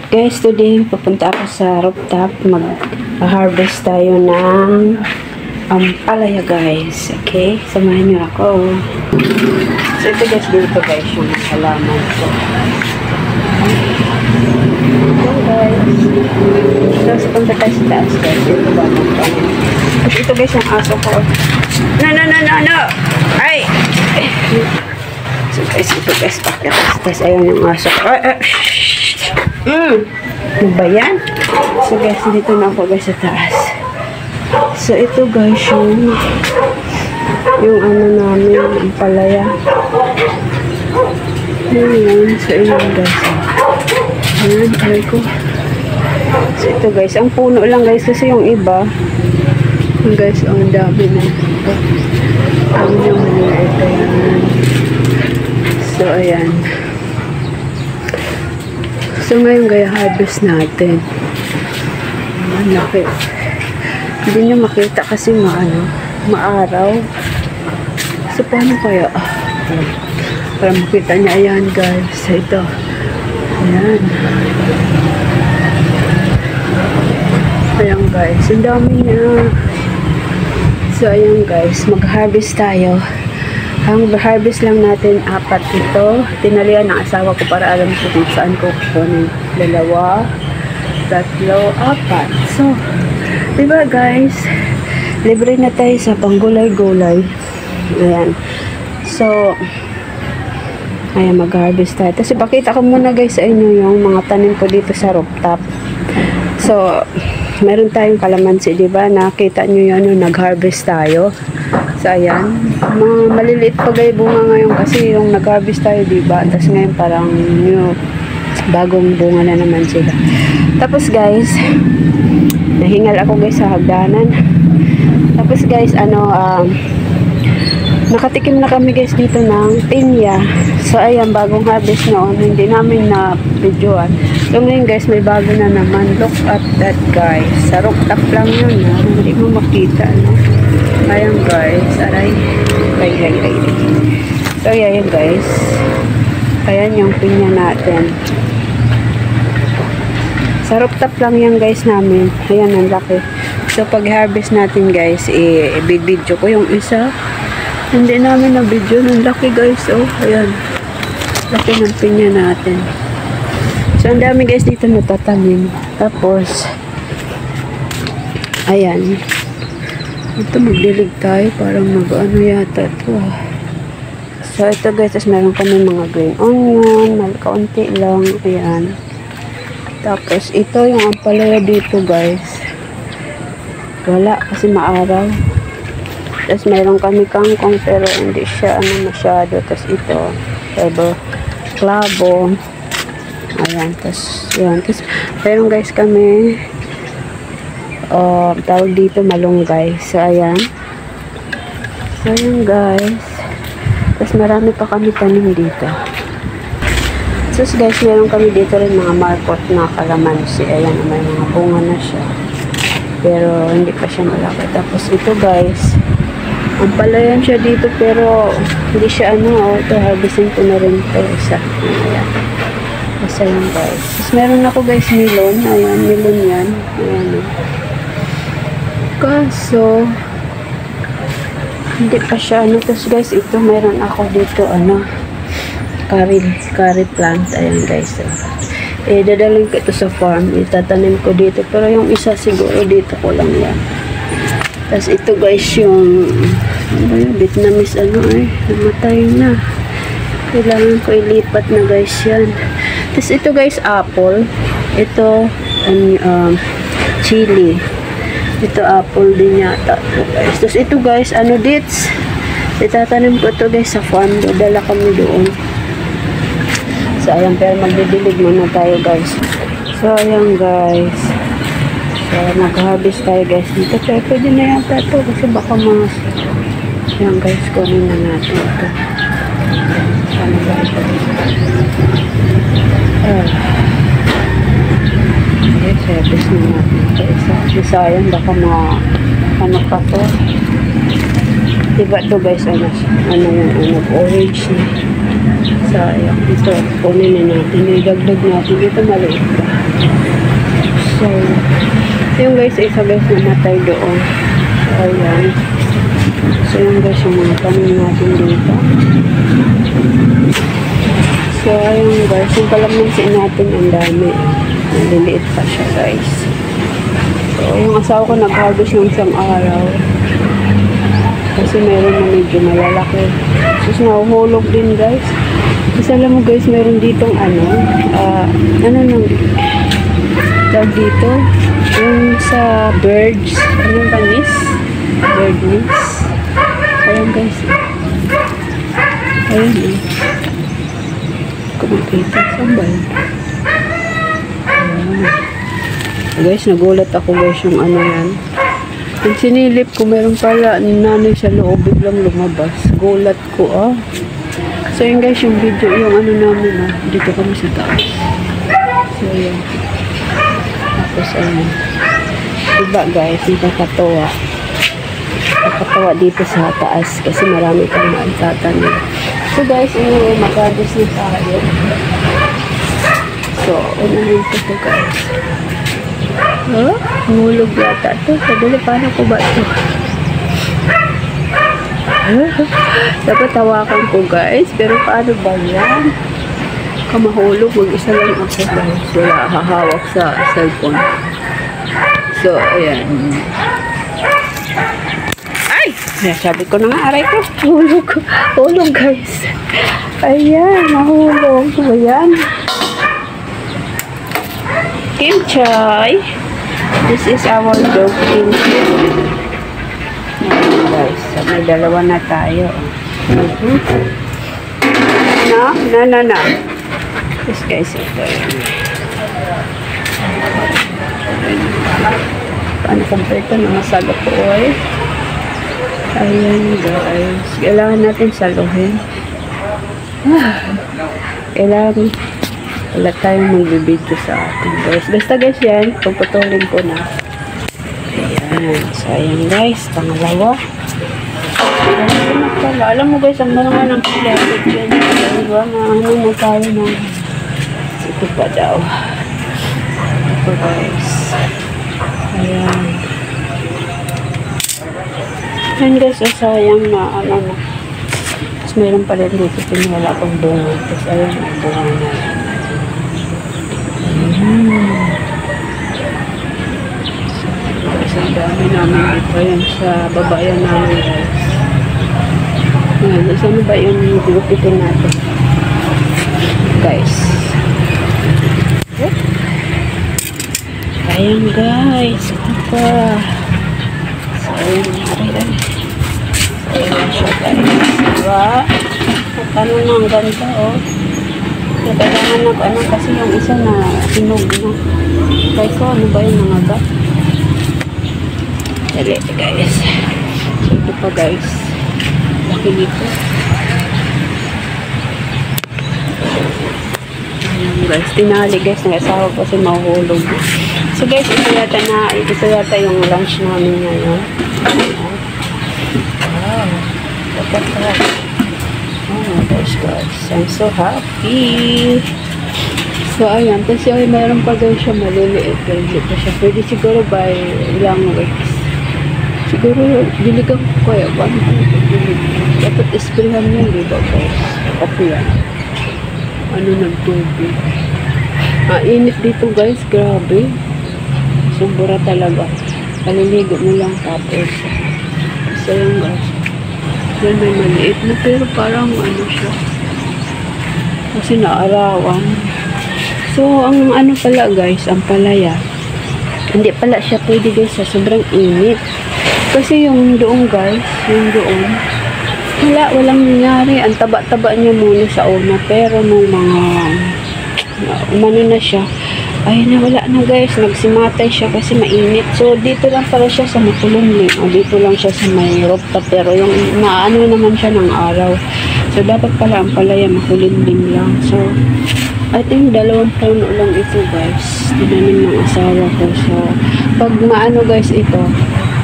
Guys, today pupunta ako sa rooftop. Mag-harvest tayo ng palaya guys. Okay? Samahan niyo ako. So ito guys, dito guys yung halaman ko. So guys. Tapos punta tayo sa taas guys. Ito ba ng palaya? Tapos ito guys yung aso ko. No! Ay! So guys, ito guys, bakit? Tapos ayun yung aso ko. Ano ba yan? So guys, dito na ako guys sa taas. So ito guys yung ano namin, ang palaya. Ayan. So ayan guys. Ayan, try ko. So ito guys, ang puno lang guys kasi yung iba. Yung guys, ang dami na ito. Ang yung maliit. Ayan. So ayan. So ngayon gaya harvest natin. Ang laki. Hindi nyo makita kasi maaraw. So paano kaya? Para makita niya. Ayan guys. Ito. Ayan. Ayan guys. Ang dami niya. So ayan guys. Mag-harvest tayo. Ang harvest lang natin, 4 ito. Tinalian ng asawa ko para alam ko kung saan ko kukunin. 2, 3, 4. So, diba guys, libre na tayo sa panggulay-gulay. Ayan. So, ayan, mag-harvest tayo. Tapos, ipakita ko muna guys sa inyo yung mga tanim ko dito sa rooftop. So, meron tayong kalamansi, diba? Nakita nyo yun nung nag-harvest tayo. So, ayan. Mga maliliit pa gaya bunga ngayon kasi yung nag-harvest tayo, diba? Tapos ngayon parang bagong bunga na naman sila. Tapos guys, nahingal ako guys sa hagdanan. Tapos guys, nakatikim na kami guys dito ng pinya. So, ayan, bagong harvest noon. Hindi namin na videoan. So, ngayon guys, may bago na naman. Look at that guys. Sa rooftop lang yun, ha? Hindi mo makita, no? Ayan guys, aray. So ayan guys. Ayan yung pinya natin. Sa rooftop lang yan guys namin. Ayan, ang laki. So pag harvest natin guys, i-video ko yung isa. Hindi namin na video. Ang laki guys. Oh, ayan. Laki ng pinya natin. So ang dami guys dito natatanim. Tapos ayan. Ito, magdilig tayo. Parang mag-ano yata ito. So, ito guys. Tapos meron kami mga green onion. Kaunti lang. Ayan. Tapos, ito yung ampalaya dito guys. Wala. Kasi maaraw. Tapos, meron kami kangkong. Pero, hindi siya masyado. Tapos, ito. Klabo. Ayan. Tapos, yan. Tapos, meron guys kami tawag dito malunggay. So ayan guys. Tapos marami pa kami tanim dito. So guys, meron kami dito rin mga markot na kalamansi. Ayan, may mga bunga na siya, pero hindi pa siya malaki. Tapos ito guys, ang palayan siya dito pero hindi siya ito, harvestin ko na rin ito isa. Ayan. Tapos ayan guys. Tapos meron ako guys melon. Ayan, melon yan. Ayan. Kaso hindi pa siya tapos guys, ito meron ako dito curry plant. Ayan guys, dadalhin ko ito sa farm, itatanim ko dito, pero yung isa siguro dito ko lang yan. Tapos ito guys yung Vietnamese namatay na, kailangan ko ilipat na guys yan. Tapos ito guys, apple. Ito chili. Ito apple din yata ito guys. Tapos ito guys, dates. Itatanim ko ito guys sa farm. Dadala kami doon. So ayan, pero magdidilig muna tayo guys. So ayan guys. So mag-harvest tayo guys dito. Pero pwede na yata ito kasi baka ayan guys, kunin na natin ito. Ano ba ito? Harvest na natin ito isa. Sayang, baka pa to. Diba ito guys, ano yung orange na. Sayang. Ito, kunin na natin. Idagdag natin. Ito maliit pa. So, yung guys, isa guys namatay doon. So, ayan. So, yung guys, yung mga tanim natin dito. So, ayun guys, yung kalamansi natin ang dami. Maliliit pa siya guys. So, yung asawa ko nag-harvest ng isang araw. Kasi meron na medyo malalaki. So, nahuhulog din guys. Kasi alam mo guys, meron ditong ano nang tawag dito? Yung sa birds. Anong tanis? Bird nest. Ayan guys. Ayan eh. Kumakita. Saan ba yun? Ayan. Guys, nagulat ako guys yung ano yan. Yung sinilip ko, meron pala nanay sa loob, biglang lumabas. Gulat ko So yun guys, yung video, yung ano namin dito kami sa taas. So yun. Tapos ayun. Diba guys, nakakatawa. Nakakatawa dito sa taas kasi marami kang maantatanim. So guys, mag-harvest na tayo. So, unahin ko ito guys. Hulog yata ito. Sadali, paano ko ba ito? Dapat tawakan ko guys. Pero paano ba yan? Kamahulog. Mag-isa lang ako guys. Wala hahawak sa cellphone. So, ayan. Ay! Sabi ko na nga, aray ko. Hulog. Hulog guys. Ayan, mahulog. Ayan. Kimchi. This is our dog Kimchi. Ayan guys. So, may dalawa na tayo. Na. Yes guys, ito yun. Paano kompleto na masalo ko Ayan guys. Kailangan natin saluhin. Kailangan wala tayong magbibidyo sa atin guys. Basta guys yan, pagputulin ko na. Ayan. So ayan guys, pangalawa. Alam mo guys, ang mga ng plastic yan. Diba? Ano na tayo ng ito pa daw. Ito guys. Ayan. Ayan guys, sayang na ano na. Tapos mayroon pa rin dito pinwala akong bunga. Tapos ayan ang bunga na. Guys, ang dami namin dito yan sa babayan namin guys. Ayan, saan ba yung gupitin natin? Guys. Ayan guys, ito pa. So, ayan. So, ayan siya guys. Diba? Ano na ang ganda Kailangan ano kasi yung isa na sinog na. Guys, ano ba yung nangagat? Dali guys. So, ito pa guys. Laki dito. Ayan guys, tinali guys. Nag-asawa ko si mahuhulog. So guys, ito yata yung lunch namin ngayon. Wow. Look at that. Oh my gosh guys. I'm so happy. So ayan. Kasi mayroon pa daw siya maliliit. Hindi pa siya. Pwede siguro by ilang weeks. Siguro diligang ko kaya. Dapat isprayan yun, diba guys? Okay yan. Ano nagtubig? Init dito guys. Grabe. Sobra talaga. Paliligo mo lang tapos. So yung guys. Yan may maliit na pero parang ano siya. Kasi naarawan. So ang ano pala guys, ang palaya. Hindi pala siya pwede guys sa sobrang init. Kasi yung doon guys, yung doon. Walang nangyari. Ang taba-taba niya muna sa una. Pero nung mga umano na siya. Ayun na, wala na guys. Nagsimatay siya kasi mainit. So, dito lang pala siya sa makulungling. O, dito lang siya sa may rooftop. Pero yung naano naman siya ng araw. So, dapat pala ang palaya makulungling lang. So, I think 2 puno lang ito guys. Tinanim ng asawa ko. So, pag maano guys ito,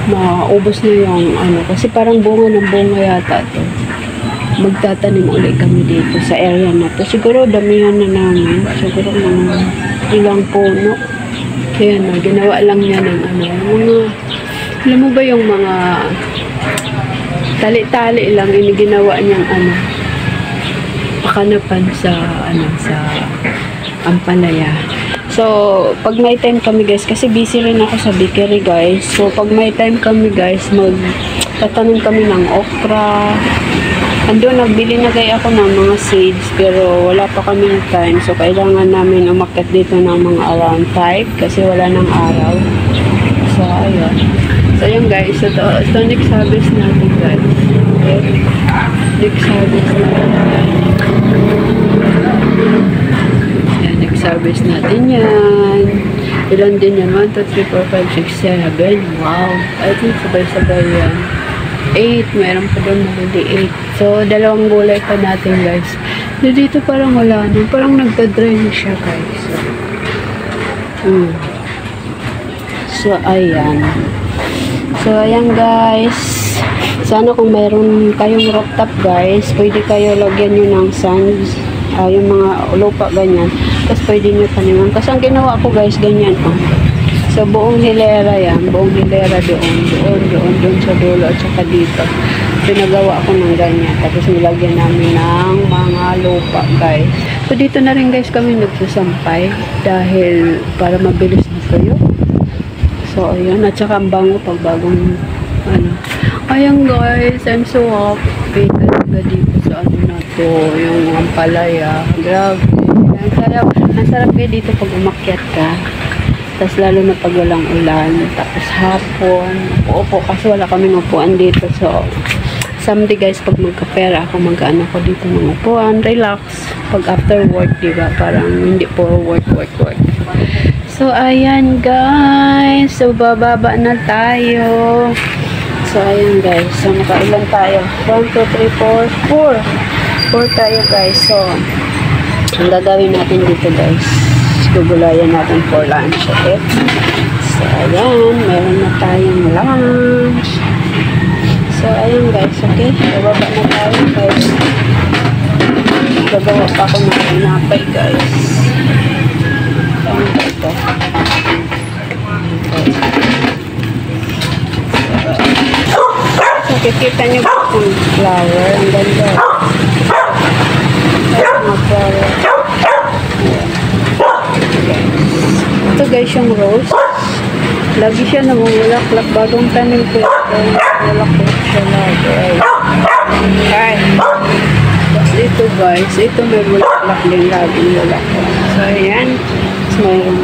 maubos na yung ano. Kasi parang bunga ng bunga yata ito. magtatanim ulit kami dito sa area na to. Siguro damihan na namin. Siguro mga ilang puno. Kaya na, ginawa lang niya ng ano, mga, alam mo ba yung mga tali-tali lang, ginawa niyang ano, pakanapan sa, ano, sa ampalaya. So, pag may time kami guys, kasi busy rin ako sa bakery guys. So, pag may time kami guys, magtatanim kami ng okra. Andun, nagbili na gaya ako ng mga seeds, pero wala pa kaming time. So, kailangan namin umakyat dito ng mga around 5 kasi wala nang araw. So, ayun. So, yun guys. So, ito next harvest natin guys. Okay. Next harvest natin. Yan, next harvest natin yan. Ilan din yan? 1, 2, 3, 4, 5, 6, 7. Wow. I think sabay-sabay yan. 8. Meron pa doon mga 8. So, dalawang gulay pa natin guys. So, dito parang wala na. Parang nagda-dry na siya guys. So, ayan. So, ayan guys. Sana kung mayroon kayong rooftop guys, pwede kayo lagyan nyo ng sands. Yung mga lupa ganyan. Tapos pwede nyo taniman. Kasi ang ginawa ko guys, ganyan. So, buong hilera yan. Buong hilera doon sa dulo at saka dito. Pinagawa ko ng ganyan. Tapos nilagyan namin ng mga lupa, guys. So, dito na rin, guys, kami nagsasampay. Dahil para mabilis na tuyo. So, ayun. At saka ang bango pag bagong, ano. Ayan, guys. I'm so happy talaga dito sa ano na to. Yung ampalaya. Grabe. Ang sarap dito pag umakyat ka. Tapos lalo na pag walang ulan. Tapos hapon. Upo kasi wala kaming upuan dito. So, someday guys, pag magkapera ako, mag-ano ko dito ng upuan. Relax. Pag after work, diba? Parang hindi po work. So, ayan guys. So, bababa na tayo. So, ayan guys. So, nakailan tayo? 1, 2, 3, 4. 4 tayo guys. So, ang gagawin natin dito guys, gugulayan natin for lunch, okay? So, ayan, meron na tayong lunch. So, ayan guys, okay? Bababa na tayo guys. Gagawa pa ako ng pinapay guys. Saan ba ito? So, kikita nyo po yung flower. Ang ganda. Mga flower. Ito guys yung rose. Lagi siya namumulaklak. Bagong tanim ko ito. Namumulaklak siya lagi. Ay. Ito guys. Ito may mulaklak din. Lagi mulaklak. So ayan. So mayroon